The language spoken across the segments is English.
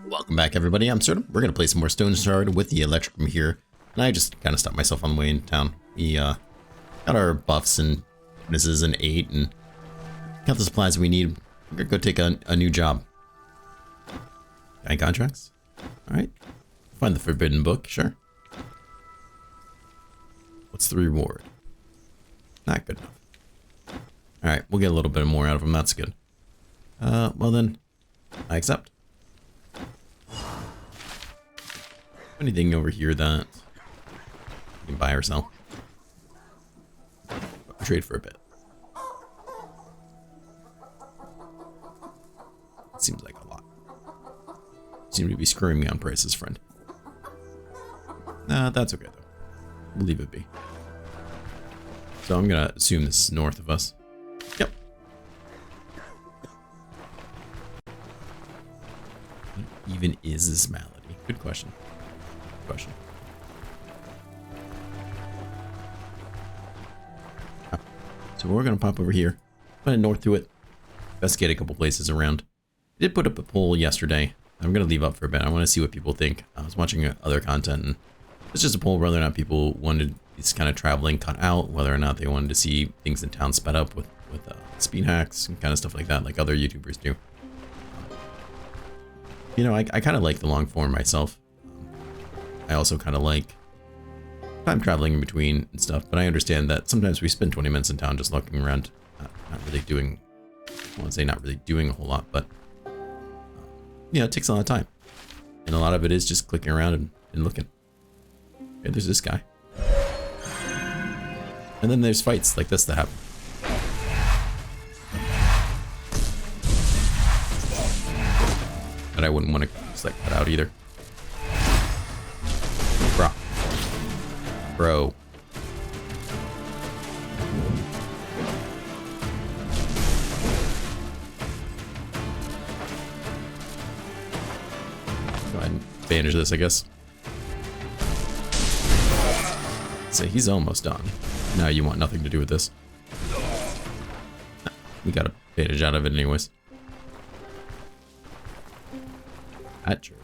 Welcome back, everybody. I'm Absurdum. We're going to play some more Stoneshard with the electric Mahir. And I just kind of stopped myself on the way into town. We got our buffs and bonuses and 8 and got the supplies we need. We're going to go take a new job. Any contracts? Alright. Find the forbidden book, sure. What's the reward? Not good enough. Alright, we'll get a little bit more out of them. That's good. Well then, I accept. Anything over here that you can buy or sell? I'll trade for a bit. Seems like a lot. Seem to be screwing me on prices, friend. Nah, that's okay though. We'll leave it be. So I'm gonna assume this is north of us. Yep. What even is this malady? Good question. So we're gonna pop over here, find north to it, investigate a couple places around. I did put up a poll yesterday. I'm gonna leave up for a bit. I want to see what people think. I was watching other content, and it's just a poll whether or not people wanted this kind of traveling cut out, whether or not they wanted to see things in town sped up with speed hacks and kind of stuff like that, like other YouTubers do. You know, I kind of like the long form myself. I also kind of like time traveling in between and stuff, but I understand that sometimes we spend 20 minutes in town just looking around, not really doing, I want to say not really doing a whole lot, but yeah, it takes a lot of time. And a lot of it is just clicking around and looking. Okay, there's this guy. And then there's fights like this that happen. But I wouldn't want to just like cut out either. Bro. Go ahead and bandage this, I guess. So he's almost done. Now you want nothing to do with this. We got a bandage out of it anyways. That's true.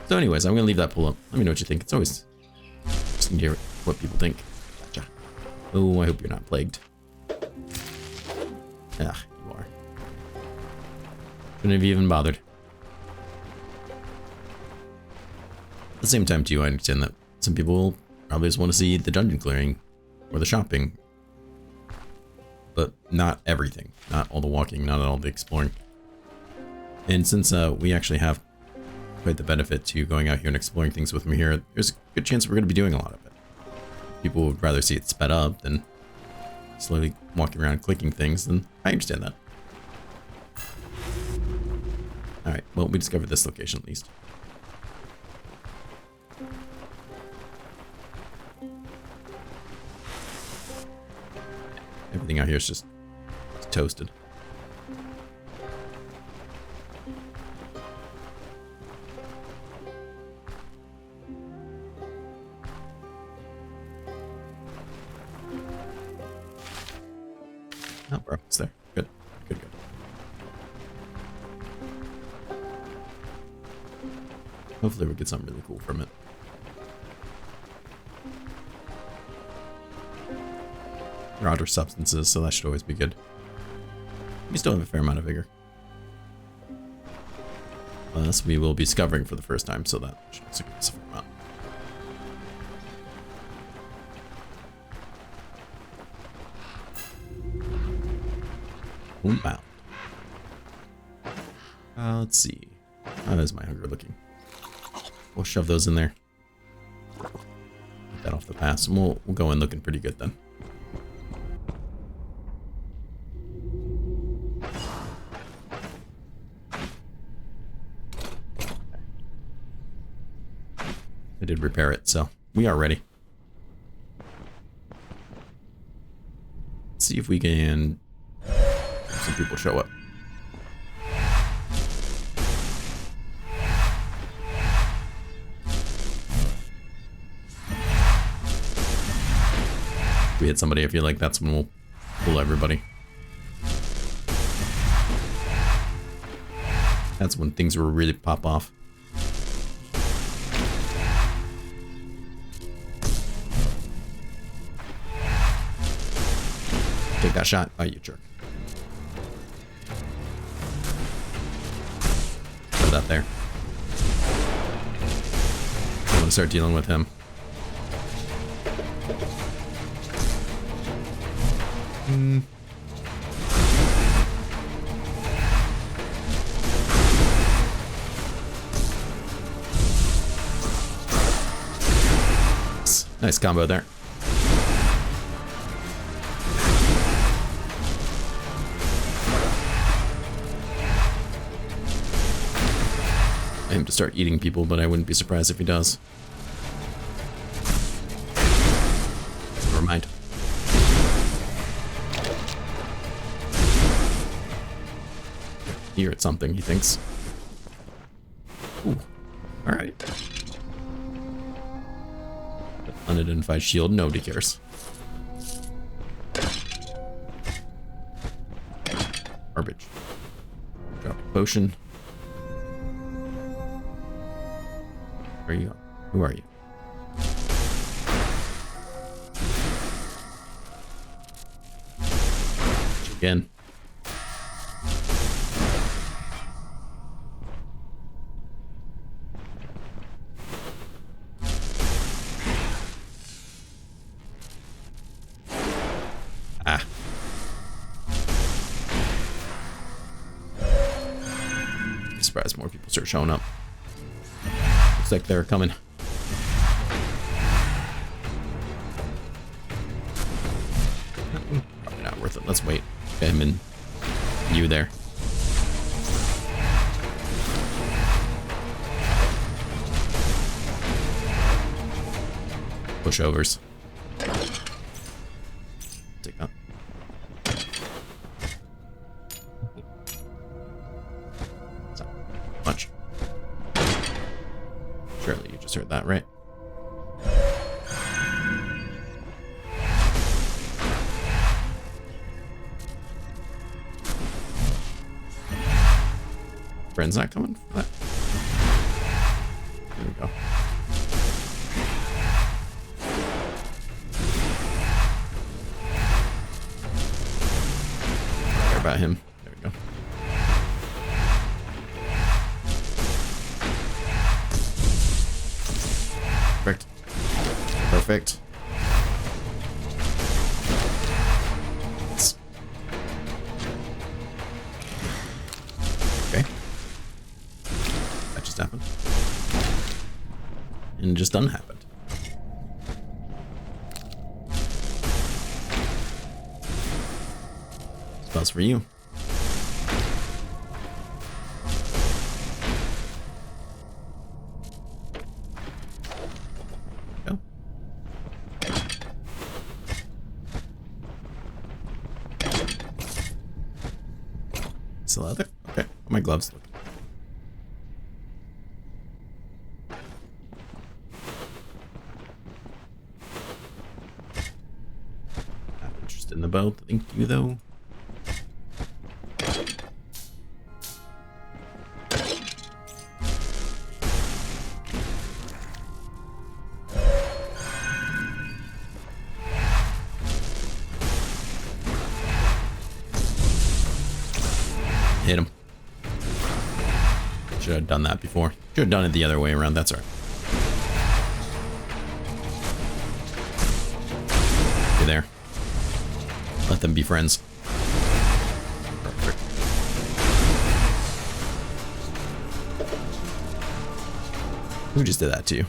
So anyways, I'm going to leave that pull up. Let me know what you think. It's always interesting to hear what people think. Gotcha. Oh, I hope you're not plagued. Ah, you are. Shouldn't have even bothered. At the same time, too, I understand that some people probably just want to see the dungeon clearing or the shopping. But not everything. Not all the walking, not all the exploring. And since we actually have quite the benefit to going out here and exploring things with me here, there's a good chance we're going to be doing a lot of it. People would rather see it sped up than slowly walking around clicking things, and I understand that. Alright, well, we discovered this location at least. Everything out here is just toasted. Oh, bro, it's there. Good. Good, good. Hopefully we get something really cool from it. There are other substances, so that should always be good. We still have a fair amount of vigor. Plus, we will be discovering for the first time, so that should also give us a fair amount. Bound. Let's see. How is my hunger looking? We'll shove those in there. Get that off the pass, and we'll go in looking pretty good then. I did repair it, so we are ready. Let's see if we can have some people show up. If we hit somebody, I feel like that's when we'll pull everybody. That's when things will really pop off. Take that shot. Oh, you jerk. Put that there. I'm gonna start dealing with him. Nice combo there. I aim to start eating people, but I wouldn't be surprised if he does. Never mind. Here it's something, he thinks. Ooh. Alright. Unidentified shield, nobody cares. Garbage. Drop a potion. Where are you? Who are you? Again. Surprised more people start showing up. Looks like they're coming. Probably not worth it. Let's wait. Get him in. You there. Pushovers. Take that. Much. Surely you just heard that, right? Friend's not coming for that. There we go. Care about him. There we go. Perfect. Perfect. Okay. That just happened. And just done happened. Spells for you. Go. Still out there? Okay. Oh, my gloves look. Not interested in the bow. Thank you, though. Hit him. Should have done that before. Should have done it the other way around. That's all right. You're there. Let them be friends. Perfect. Who just did that to you?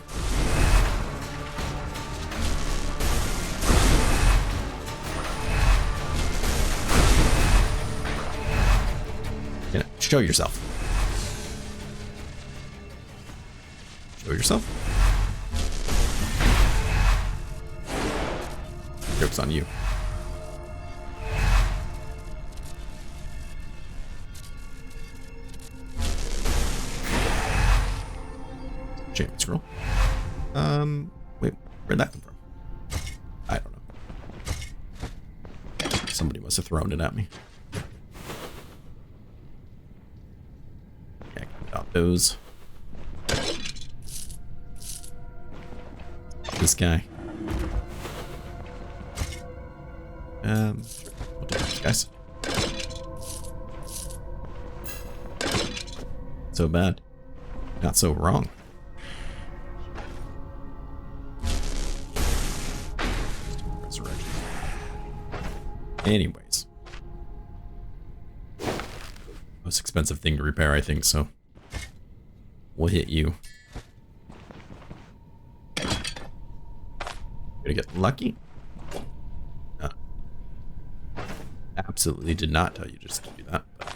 You know, show yourself. Show yourself. Joke's on you. Champion scroll. Wait, where'd that come from? I don't know. Somebody must have thrown it at me. Yeah, those. This guy. Sure. We'll take these guys. So bad. Not so wrong. Resurrection. Anyways. Most expensive thing to repair, I think, so we'll hit you. Gonna get lucky? Absolutely did not tell you just to do that, but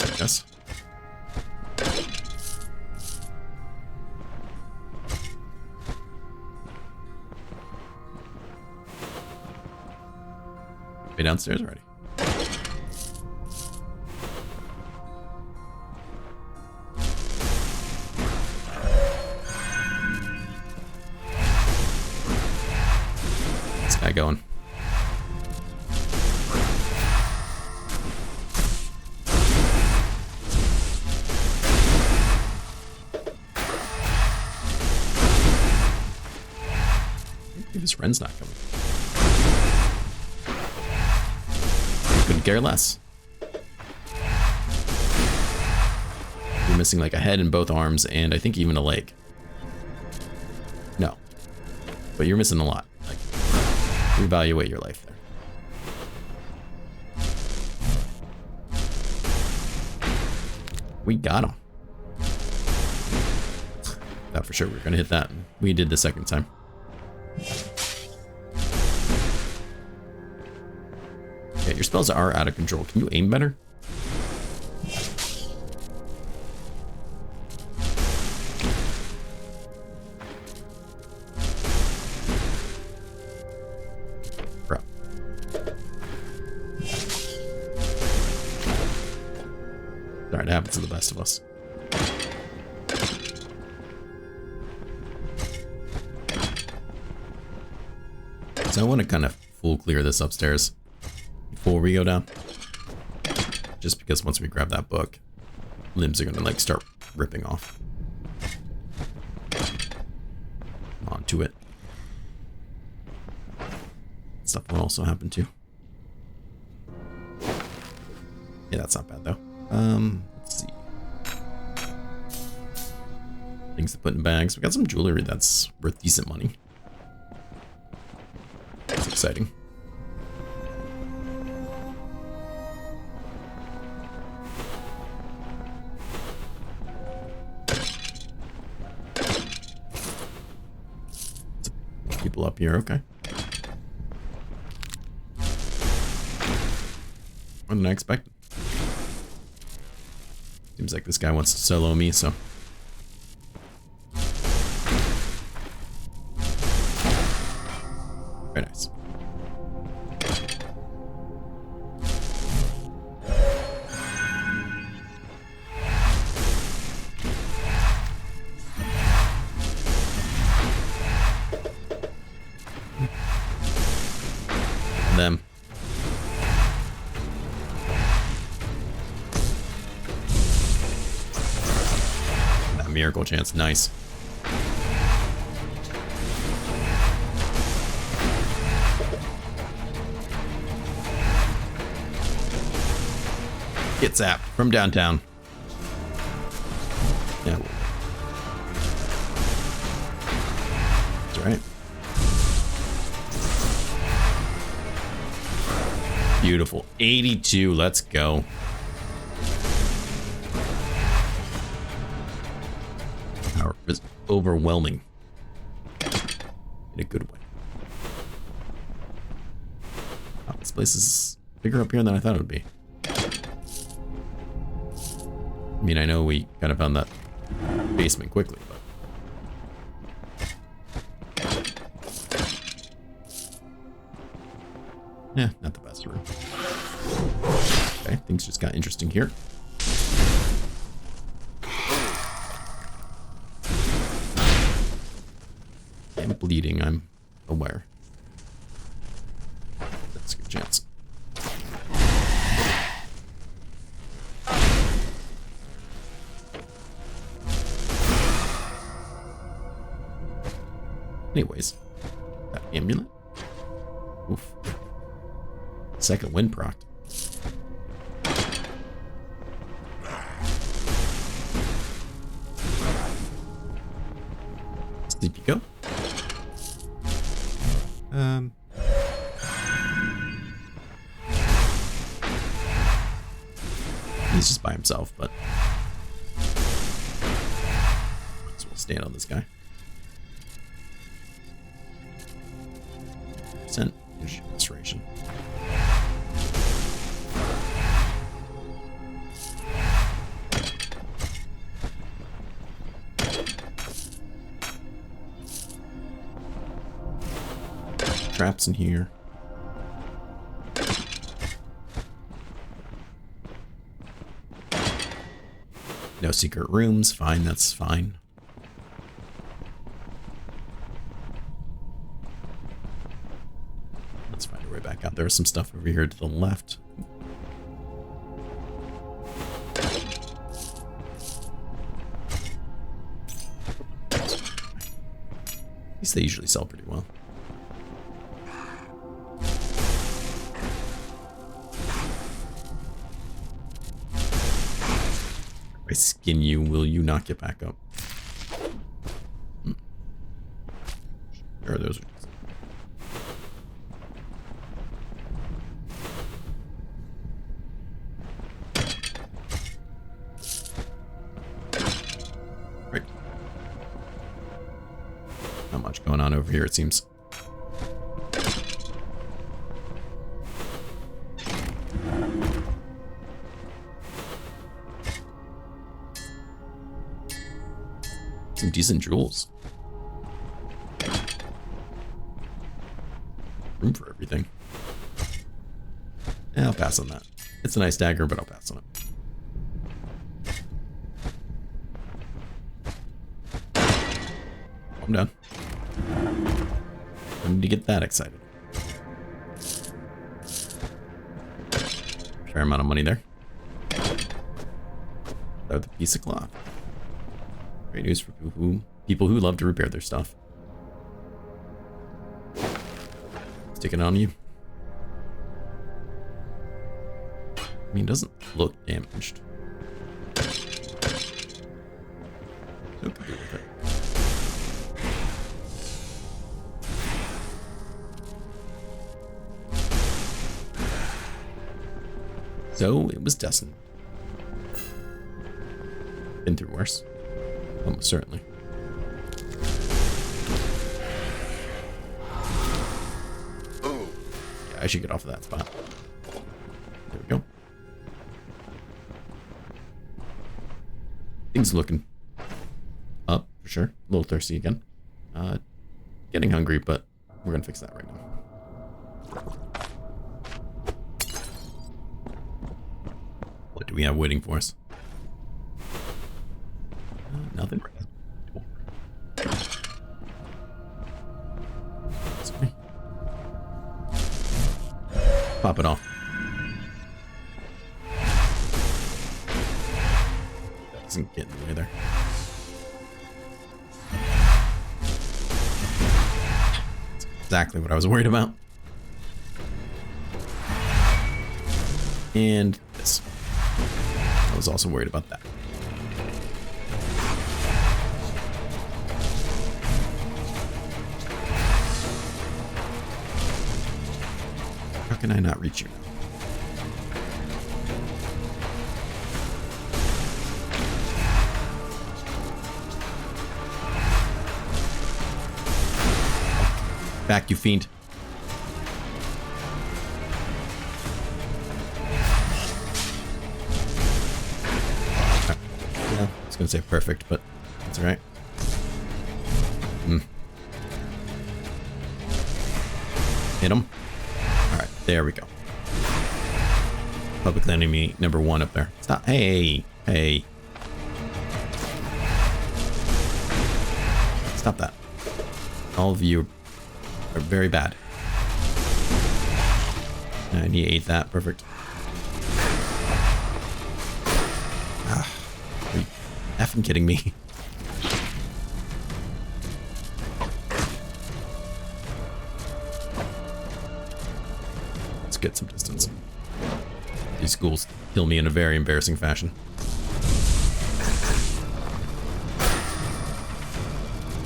I guess. Way downstairs already. This guy going. His friend's not coming. Couldn't care less. You're missing like a head and both arms, and I think even a leg. No. But you're missing a lot. Like, reevaluate your life there. We got him. Thought for sure we were gonna hit that. We did the second time. Yeah, your spells are out of control. Can you aim better? Bro. Sorry, it happens to the best of us. So I want to kind of full clear this upstairs before we go down. Just because once we grab that book, limbs are going to like start ripping off. Onto it. Stuff will also happen too. Yeah, that's not bad though. Let's see. Things to put in bags. We got some jewelry that's worth decent money. That's exciting. People up here, okay. What didn't I expect? Seems like this guy wants to solo me, so. Very nice. Them. That miracle chance, nice. Get zapped from downtown. Yeah. That's right. Beautiful. 82. Let's go. Power is overwhelming. In a good way. Wow, this place is bigger up here than I thought it would be. I mean, I know we kind of found that basement quickly, but. Yeah, not the best room. Okay, things just got interesting here. I'm bleeding, I'm aware. That's a good chance. Anyways, that amulet. Oof. Second wind proc. Sleep you go. He's just by himself, but so we'll stand on this guy. Percent energy restoration. Traps in here. No secret rooms. Fine, that's fine. Let's find our way back out. There's some stuff over here to the left. At least they usually sell pretty well. If I skin you, will you not get back up? Sure, those are... Right. Not much going on over here, it seems. Some decent jewels. Room for everything. Yeah, I'll pass on that. It's a nice dagger, but I'll pass on it. I'm done. I need to get that excited. Fair amount of money there. Without the piece of cloth. Great news for people who love to repair their stuff. Stick it on you. I mean, it doesn't look damaged. So could do with it. So it was destined. Been through worse. Almost certainly. Oh. Yeah, I should get off of that spot. There we go. Things looking up for sure. A little thirsty again. Getting hungry, but we're gonna fix that right now. What do we have waiting for us? Nothing. Sorry. Pop it off. That doesn't get in the way there. That's exactly what I was worried about. And this. I was also worried about that. How can I not reach you? Back, you fiend. Yeah, I was gonna say perfect, but that's alright. Hit him. Alright, there we go. Public enemy number 1 up there. Stop. Hey, hey. Stop that. All of you are very bad. And he ate that. Perfect. Ah, are you effing kidding me? get some distance. These ghouls kill me in a very embarrassing fashion.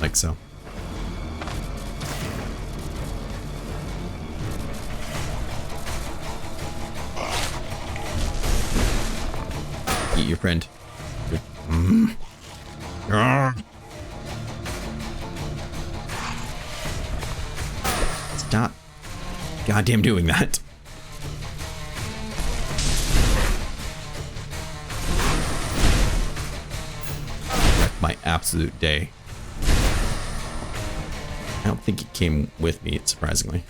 Like so. Eat your friend. Good. Stop goddamn doing that. Wrecked my absolute day. I don't think it came with me, surprisingly.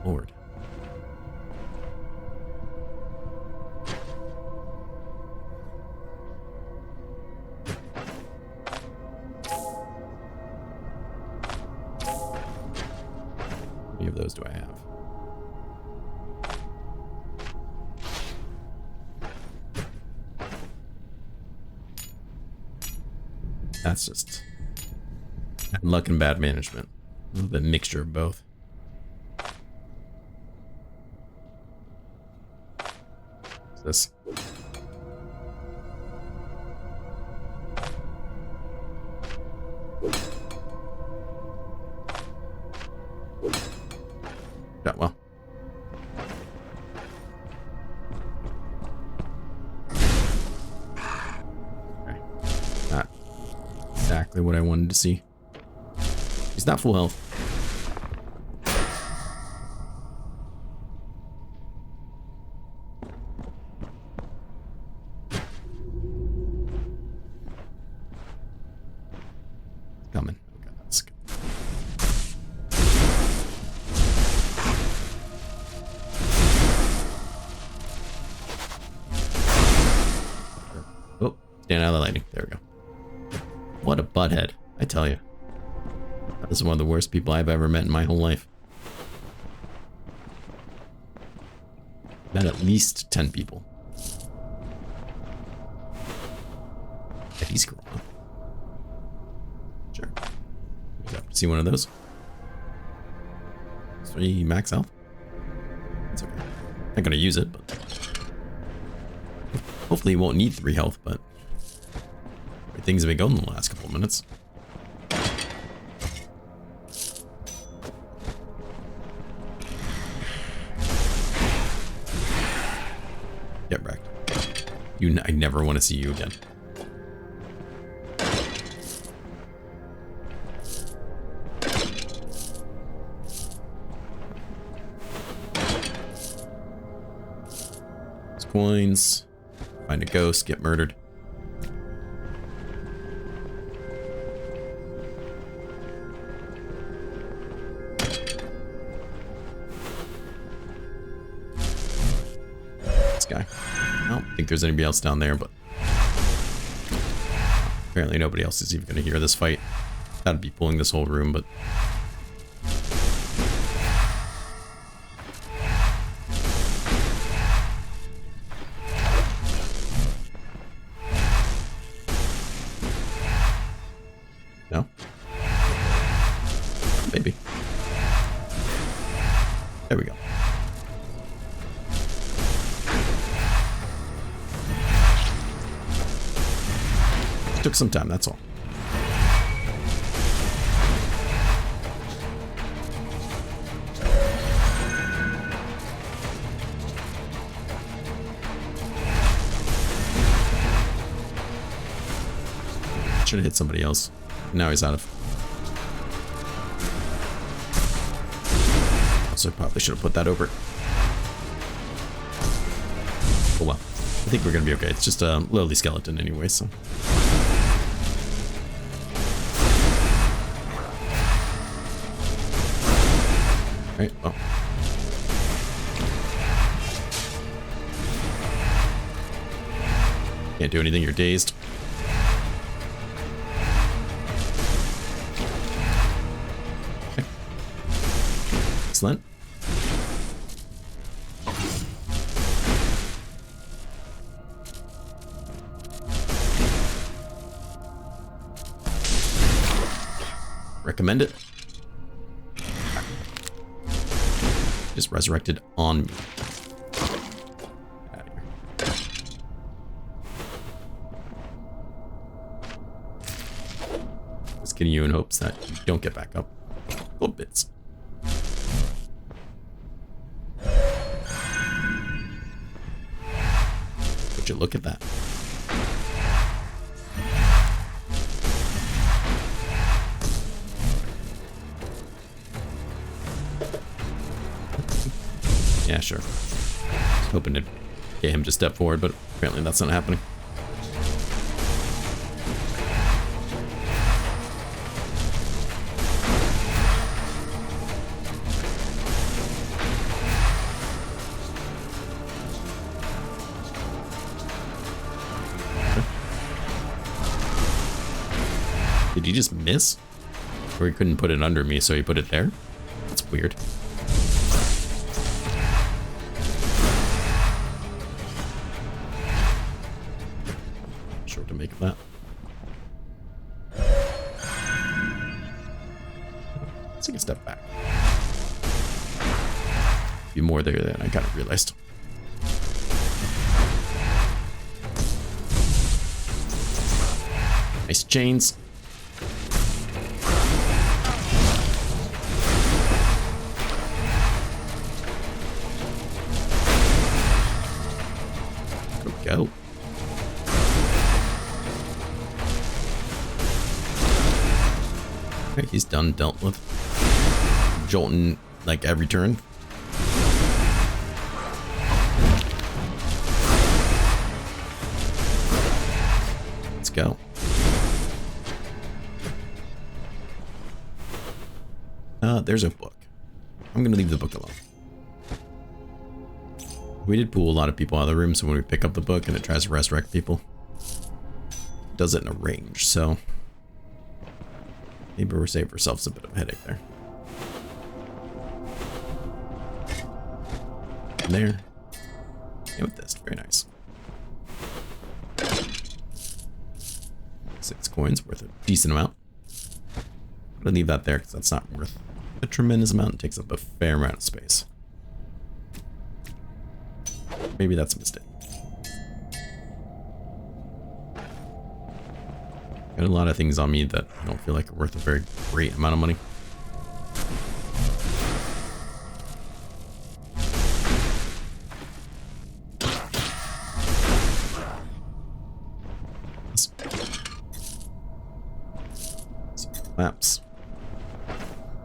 Lord. How many of those do I have? That's just luck and bad management. A little bit mixture of both. What's this? Yeah, well. Okay. Not exactly what I wanted to see. He's not full health. Coming. Okay, that's good. Oh, stand out of the lighting. There we go. What a butthead, I tell you. This is one of the worst people I've ever met in my whole life. Met at least 10 people. If he's cool. Sure. See one of those? 3 max health? It's okay. Not gonna use it, but hopefully he won't need 3 health, but things have been going in the last couple of minutes. Get wrecked. I never want to see you again. Those coins. Find a ghost, get murdered. Guy. I don't think there's anybody else down there, but apparently nobody else is even going to hear this fight. That'd be pulling this whole room, but no, maybe. There we go. Took some time, that's all. Should have hit somebody else. Now he's out of. So probably should have put that over. Oh well. I think we're gonna be okay. It's just a lowly skeleton anyway, so. Right, well. Can't do anything, you're dazed. Okay. Excellent. Recommend it. Just resurrected on me. Get out of here. Just kidding you in hopes that you don't get back up. Gold bits. Would you look at that? Yeah, sure. Was hoping to get him to step forward, but apparently that's not happening. Did he just miss? Or he couldn't put it under me, so he put it there? That's weird. Sure to make of that. Let's take a step back. A few more there than I kind of realized. Nice chains. Go. Okay, he's done dealt with. Jolting like every turn. Let's go. There's a book. I'm gonna leave the book alone. We did pull a lot of people out of the room, so when we pick up the book and it tries to resurrect people, it does it in a range, so maybe we're saving ourselves a bit of a headache there. And there. Amethyst, very nice. 6 coins, worth a decent amount. I'm gonna leave that there because that's not worth a tremendous amount. It takes up a fair amount of space. Maybe that's a mistake. Got a lot of things on me that I don't feel like are worth a very great amount of money. Maps.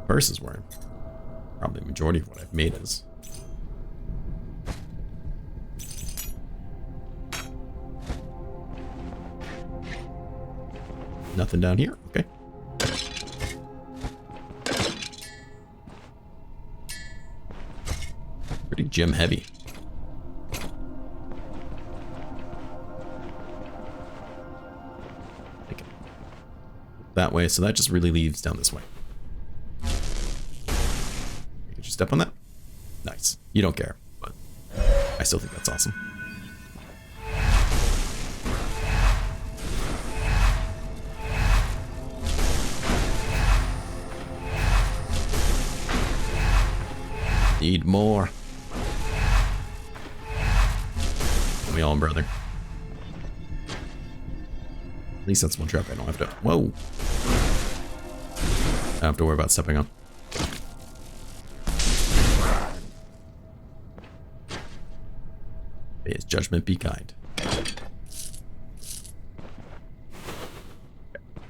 First is where probably the majority of what I've made is. Nothing down here. Okay. Pretty gem heavy. Take it that way, so that just really leads down this way. Could you step on that? Nice. You don't care, but I still think that's awesome. Need more. Let me on, brother. At least that's one trap I don't have to. Whoa. I don't have to worry about stepping on. May his judgment be kind.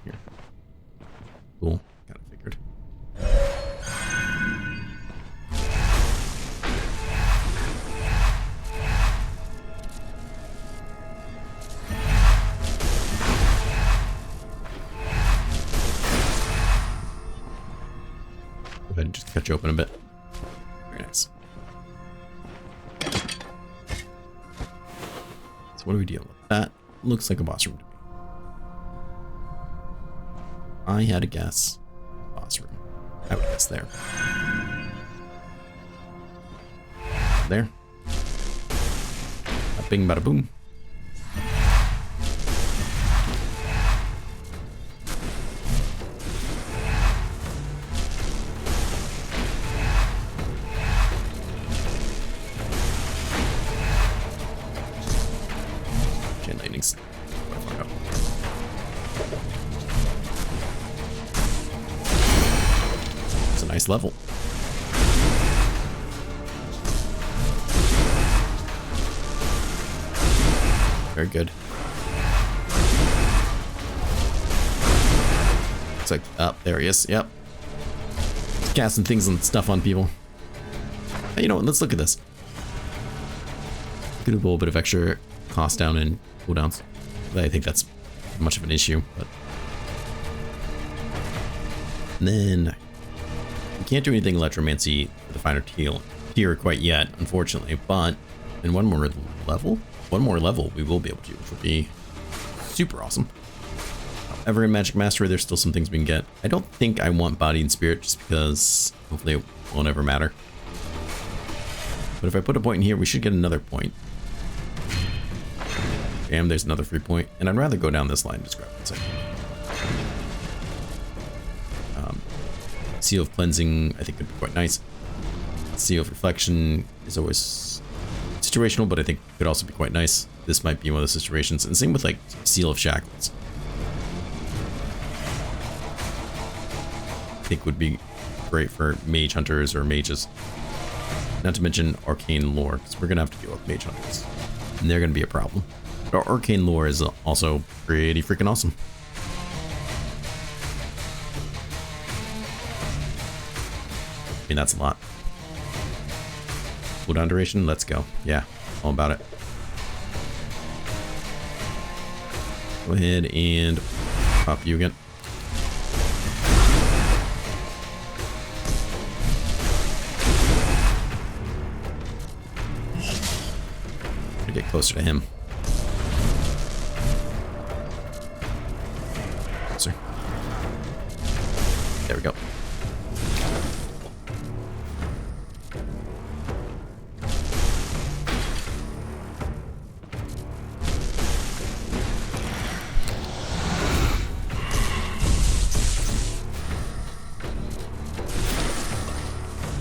Here. Cool. Kind of figured. Go ahead and just cut you open a bit. Very nice. So what are we dealing with? That looks like a boss room to me. I had a guess. Boss room. I would guess there. There. A bing bada boom. level. Very good. Looks like, oh, there he is. Yep. Casting things and stuff on people. Hey, you know what? Let's look at this. Could do a little bit of extra cost down in cooldowns. I think that's much of an issue, but. And then we can't do anything electromancy for the finer tier quite yet, unfortunately, but in one more level we will be able to, which will be super awesome. However, in Magic Mastery, there's still some things we can get. I don't think I want Body and Spirit just because hopefully it won't ever matter. But if I put a point in here, we should get another point. Damn, there's another free point. And I'd rather go down this line. Just grab one second. Seal of Cleansing, I think, could be quite nice. Seal of Reflection is always situational, but I think could also be quite nice. This might be one of those situations. And same with, like, Seal of Shackles. I think would be great for mage hunters or mages. Not to mention arcane lore, because we're going to have to deal with mage hunters. And they're going to be a problem. But arcane lore is also pretty freaking awesome. I mean, that's a lot. Cooldown duration, let's go. Yeah, all about it. Go ahead and pop you again. Get closer to him. Closer. There we go.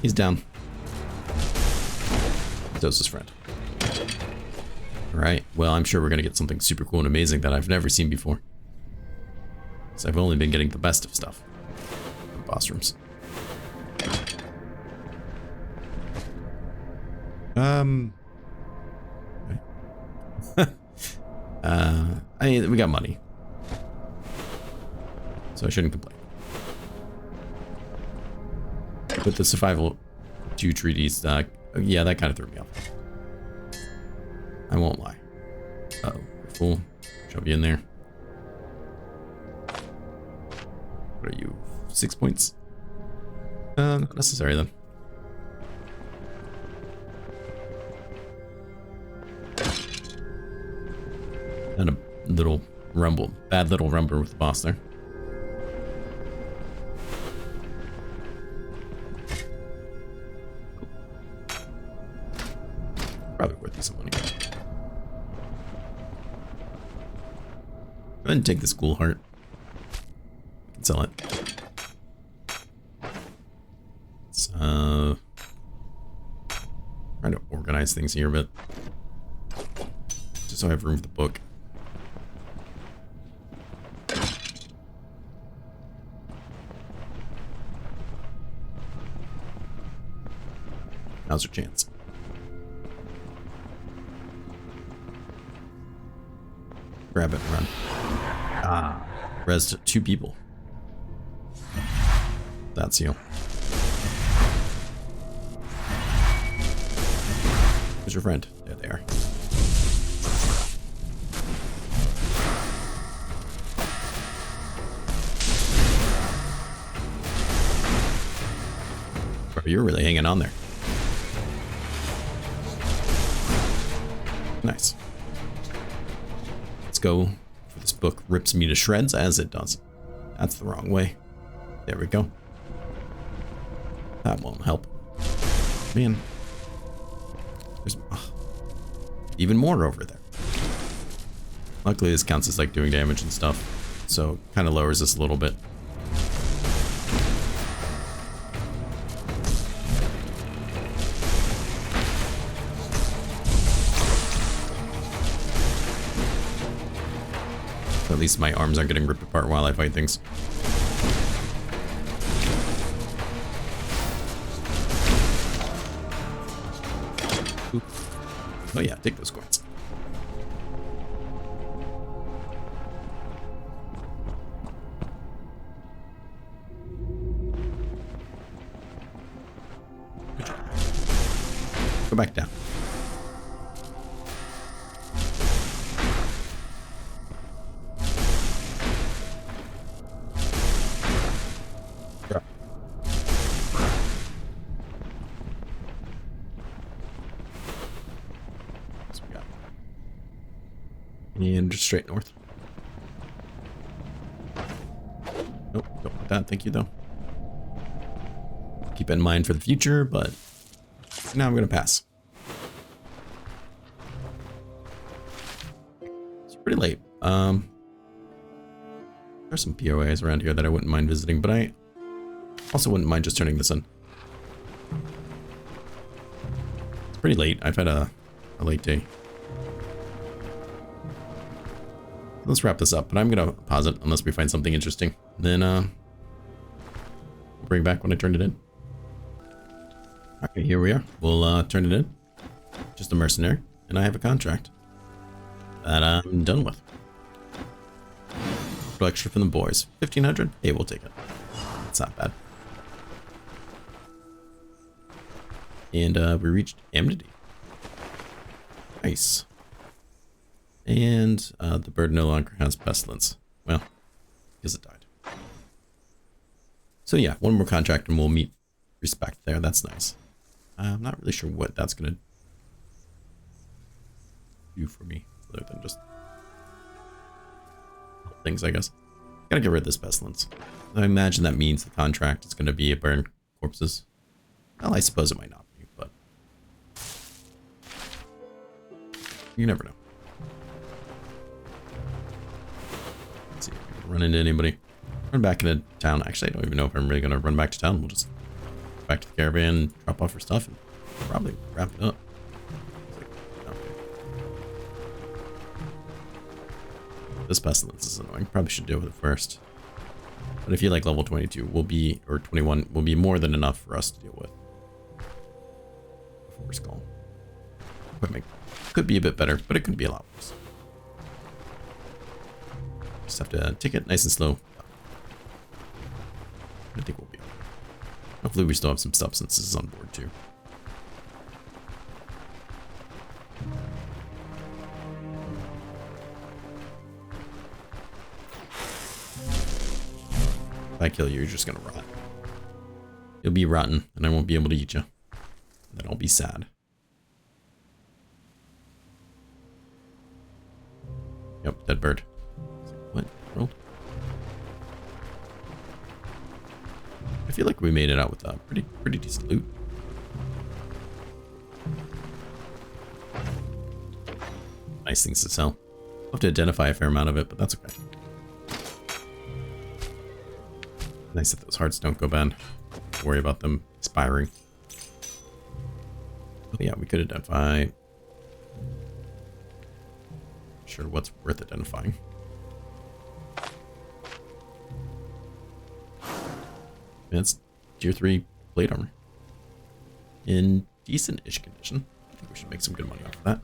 He's down. So's his friend. Alright, well, I'm sure we're going to get something super cool and amazing that I've never seen before. So I've only been getting the best of stuff from boss rooms. I mean, we got money. So I shouldn't complain. With the survival 2 treaties, yeah, that kind of threw me off. I won't lie. Uh-oh, fool. Shove you in there. What are you? 6 points? Not necessary then. And a little rumble. Bad little rumble with the boss there. Probably worth you some money. Go ahead and take this ghoul heart. You can sell it. Let's trying to organize things here a bit. Just so I have room for the book. Now's your chance. Grab it and run. Ah, res 2 people. That's you. Who's your friend? There they are. Bro, you're really hanging on there. Nice. Let's go. This book rips me to shreds as it does. That's the wrong way. There we go. That won't help. Man. There's even more over there. Luckily this counts as like doing damage and stuff. So kind of lowers this a little bit. At least my arms aren't getting ripped apart while I fight things. Ooh. Oh yeah, take those coins. Good job. Go back down. Drop. What's we got? And just straight north. Nope, don't want that. Thank you, though. Keep it in mind for the future, but now I'm going to pass. It's pretty late. There's some POAs around here that I wouldn't mind visiting, but I also wouldn't mind just turning this in. It's pretty late. I've had a late day. Let's wrap this up, but I'm going to pause it unless we find something interesting. Then, I'll bring it back when I turn it in. Okay, here we are. We'll turn it in. Just a mercenary, and I have a contract that I'm done with. A little extra from the boys. 1,500? Hey, we'll take it. It's not bad. And we reached amity. Nice. And the bird no longer has pestilence. Well, because it died. So yeah, one more contract and we'll meet respect there. That's nice. I'm not really sure what that's going to do for me, other than just things, I guess. Gotta get rid of this pestilence. I imagine that means the contract is going to be a burn corpses. Well, I suppose it might not be, but you never know. Let's see if we can run into anybody. Run back into town. Actually, I don't even know if I'm really going to run back to town. We'll just go back to the caravan, drop off our stuff, and probably wrap it up. This pestilence is annoying. Probably should deal with it first. But I feel like level 22 will be, or 21 will be more than enough for us to deal with. Before skull. Could be a bit better, but it could be a lot worse. Just have to take it nice and slow. I think we'll be okay. Hopefully we still have some substances on board too. If I kill you, you're just gonna rot. You'll be rotten, and I won't be able to eat you. Then I'll be sad. Yep, dead bird. What? World? I feel like we made it out with a pretty decent loot. Nice things to sell. I'll have to identify a fair amount of it, but that's okay. Nice that those hearts don't go bad. Don't worry about them expiring. Oh yeah, we could identify. Not sure what's worth identifying. It's tier 3 plate armor. In decent-ish condition. I think we should make some good money off of that.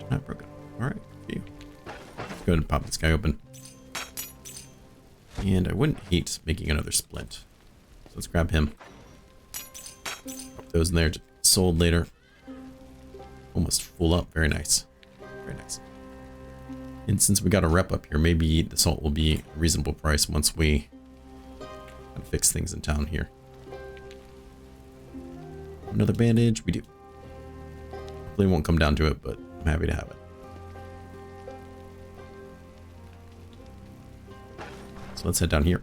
Not broken. Alright, for you. Let's go ahead and pop this guy open. And I wouldn't hate making another splint. So let's grab him. Pop those in there, just sold later. Almost full up. Very nice. Very nice. And since we got a rep up here, maybe the salt will be a reasonable price once we fix things in town here. Another bandage? We do. Hopefully it won't come down to it, but I'm happy to have it. So let's head down here.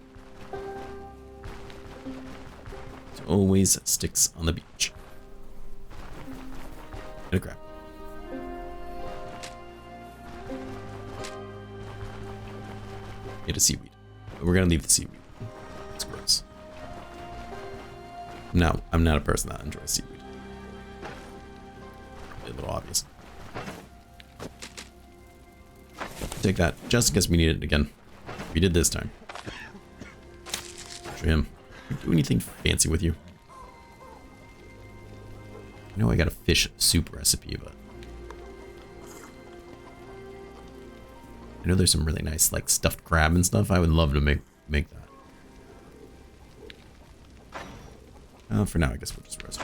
There's always sticks on the beach. And a crab. Get a seaweed. But we're gonna leave the seaweed. It's gross. I'm not a person that enjoys seaweed. A little obvious. Take that, just in case we need it again. We did this time. Show him. Do anything fancy with you. I know I got a fish soup recipe, but I know there's some really nice like stuffed crab and stuff. I would love to make that. For now, I guess we'll just rest.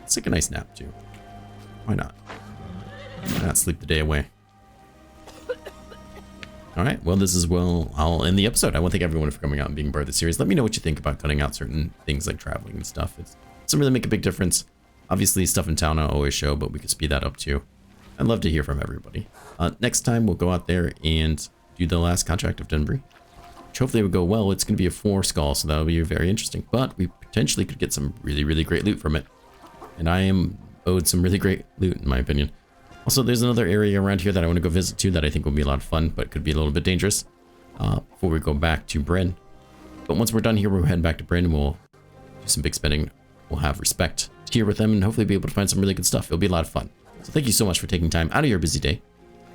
Let's take a nice nap too. Why not? Why not sleep the day away? Alright, well this is I'll end the episode. I want to thank everyone for coming out and being part of the series. Let me know what you think about cutting out certain things like traveling and stuff. It doesn't really make a big difference. Obviously stuff in town I always show, but we could speed that up too. I'd love to hear from everybody. Next time we'll go out there and do the last contract of Denbury, which hopefully will go well. It's going to be a 4 skull, so that'll be very interesting. But we potentially could get some really, really great loot from it. And I am owed some really great loot in my opinion. Also, there's another area around here that I want to go visit too that I think will be a lot of fun, but could be a little bit dangerous before we go back to Bryn. But once we're done here, we'll head back to Bryn and we'll do some big spending. We'll have respect here with them and hopefully be able to find some really good stuff. It'll be a lot of fun. So thank you so much for taking time out of your busy day,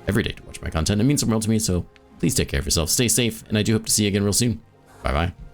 every day, to watch my content. It means the world to me, so please take care of yourself, stay safe, and I do hope to see you again real soon. Bye-bye.